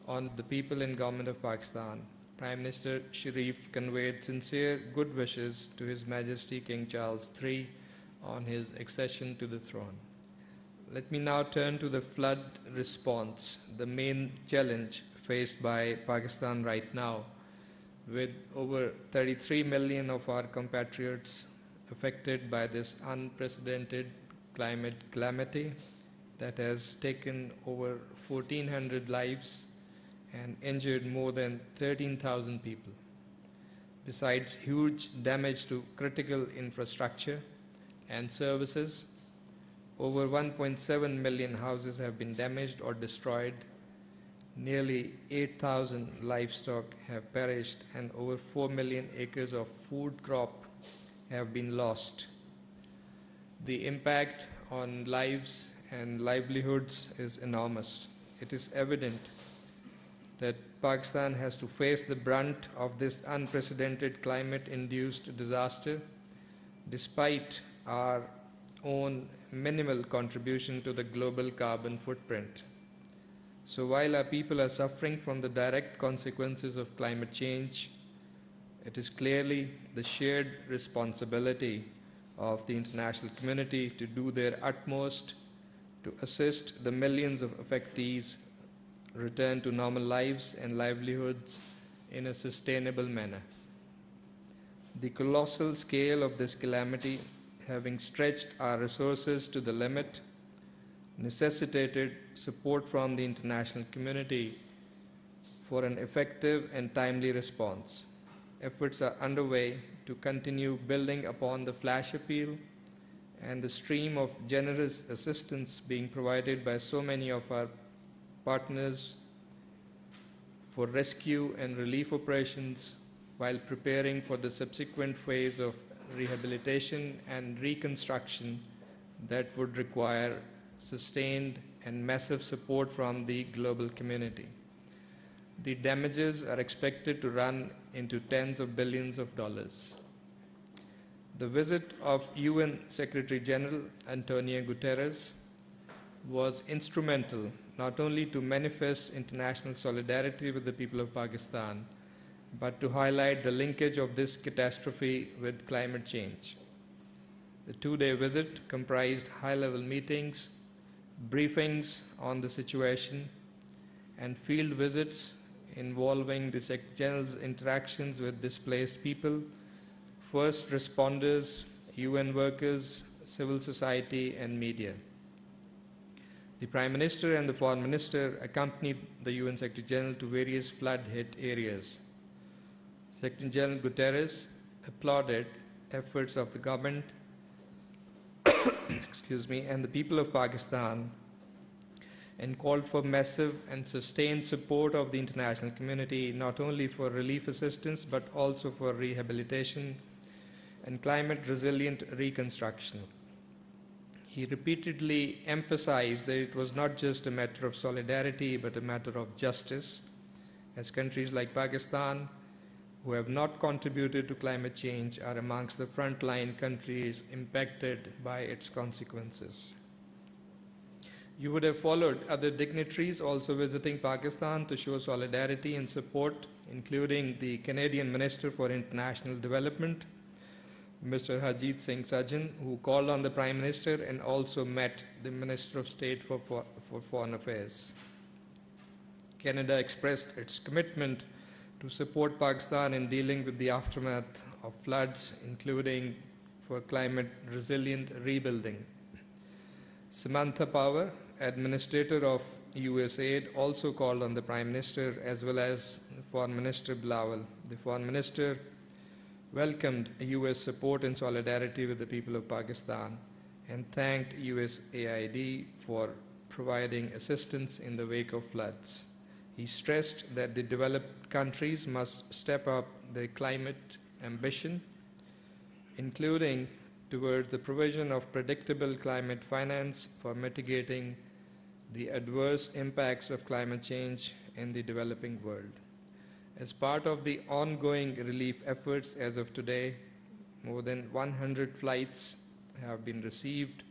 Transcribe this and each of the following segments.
on the people and government of Pakistan, Prime Minister Sharif conveyed sincere good wishes to His Majesty King Charles III on his accession to the throne. Let me now turn to the flood response, the main challenge faced by Pakistan right now, with over 33 million of our compatriots affected by this unprecedented climate calamity that has taken over 1,400 lives and injured more than 13,000 people. Besides huge damage to critical infrastructure and services, over 1.7 million houses have been damaged or destroyed, nearly 8,000 livestock have perished, and over 4 million acres of food crop have been lost. The impact on lives and livelihoods is enormous. It is evident that Pakistan has to face the brunt of this unprecedented climate-induced disaster despite our own minimal contribution to the global carbon footprint. So while our people are suffering from the direct consequences of climate change, it is clearly the shared responsibility of the international community to do their utmost to assist the millions of affectees return to normal lives and livelihoods in a sustainable manner. The colossal scale of this calamity, having stretched our resources to the limit, necessitated support from the international community for an effective and timely response. Efforts are underway to continue building upon the flash appeal and the stream of generous assistance being provided by so many of our partners for rescue and relief operations while preparing for the subsequent phase of rehabilitation and reconstruction that would require sustained and massive support from the global community. The damages are expected to run into tens of billions of dollars. The visit of UN Secretary General Antonio Guterres was instrumental not only to manifest international solidarity with the people of Pakistan, but to highlight the linkage of this catastrophe with climate change. The two-day visit comprised high-level meetings, briefings on the situation, and field visits involving the Secretary General's interactions with displaced people, first responders, UN workers, civil society, and media. The Prime Minister and the Foreign Minister accompanied the UN Secretary General to various flood-hit areas. Secretary General Guterres applauded efforts of the government and the people of Pakistan and called for massive and sustained support of the international community, not only for relief assistance, but also for rehabilitation and climate-resilient reconstruction. He repeatedly emphasized that it was not just a matter of solidarity, but a matter of justice, as countries like Pakistan, who have not contributed to climate change, are amongst the frontline countries impacted by its consequences. You would have followed other dignitaries also visiting Pakistan to show solidarity and support, including the Canadian Minister for International Development, Mr. Harjit Singh Sajjan, who called on the Prime Minister and also met the Minister of State for Foreign Affairs. Canada expressed its commitment to support Pakistan in dealing with the aftermath of floods, including for climate-resilient rebuilding. Samantha Power, Administrator of USAID, also called on the Prime Minister as well as Foreign Minister Bilawal. The Foreign Minister welcomed US support and solidarity with the people of Pakistan and thanked USAID for providing assistance in the wake of floods. He stressed that the developed countries must step up their climate ambition, including towards the provision of predictable climate finance for mitigating the adverse impacts of climate change in the developing world. As part of the ongoing relief efforts as of today, more than 100 flights have been received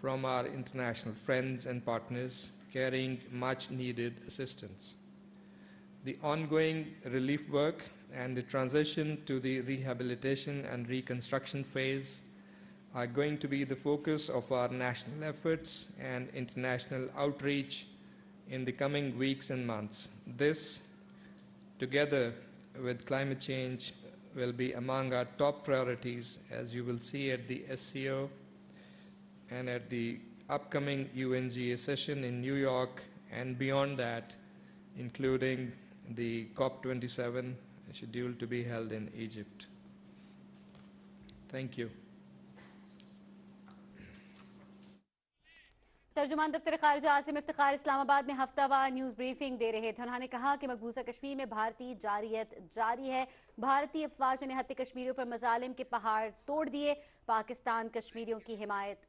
from our international friends and partners carrying much needed assistance. The ongoing relief work and the transition to the rehabilitation and reconstruction phase are going to be the focus of our national efforts and international outreach in the coming weeks and months. This, together with climate change, will be among our top priorities, as you will see at the SCO and at the upcoming UNGA session in New York, and beyond that, including the COP27 scheduled to be held in Egypt. Thank you. तर्जुमान दफ्तर खारिजा आसिम इफ्तिखार इस्लामाबाद में हफ्तावार news briefing दे रहे थे। उन्होंने कहा कि मकबूजा कश्मीर में भारतीय जारियत जारी है। भारतीय अफवाज ने निहत्ते कश्मीरियों पर मजालिम के पहाड़ तोड़ दिए। पाकिस्तान कश्मीरियों की हिमायत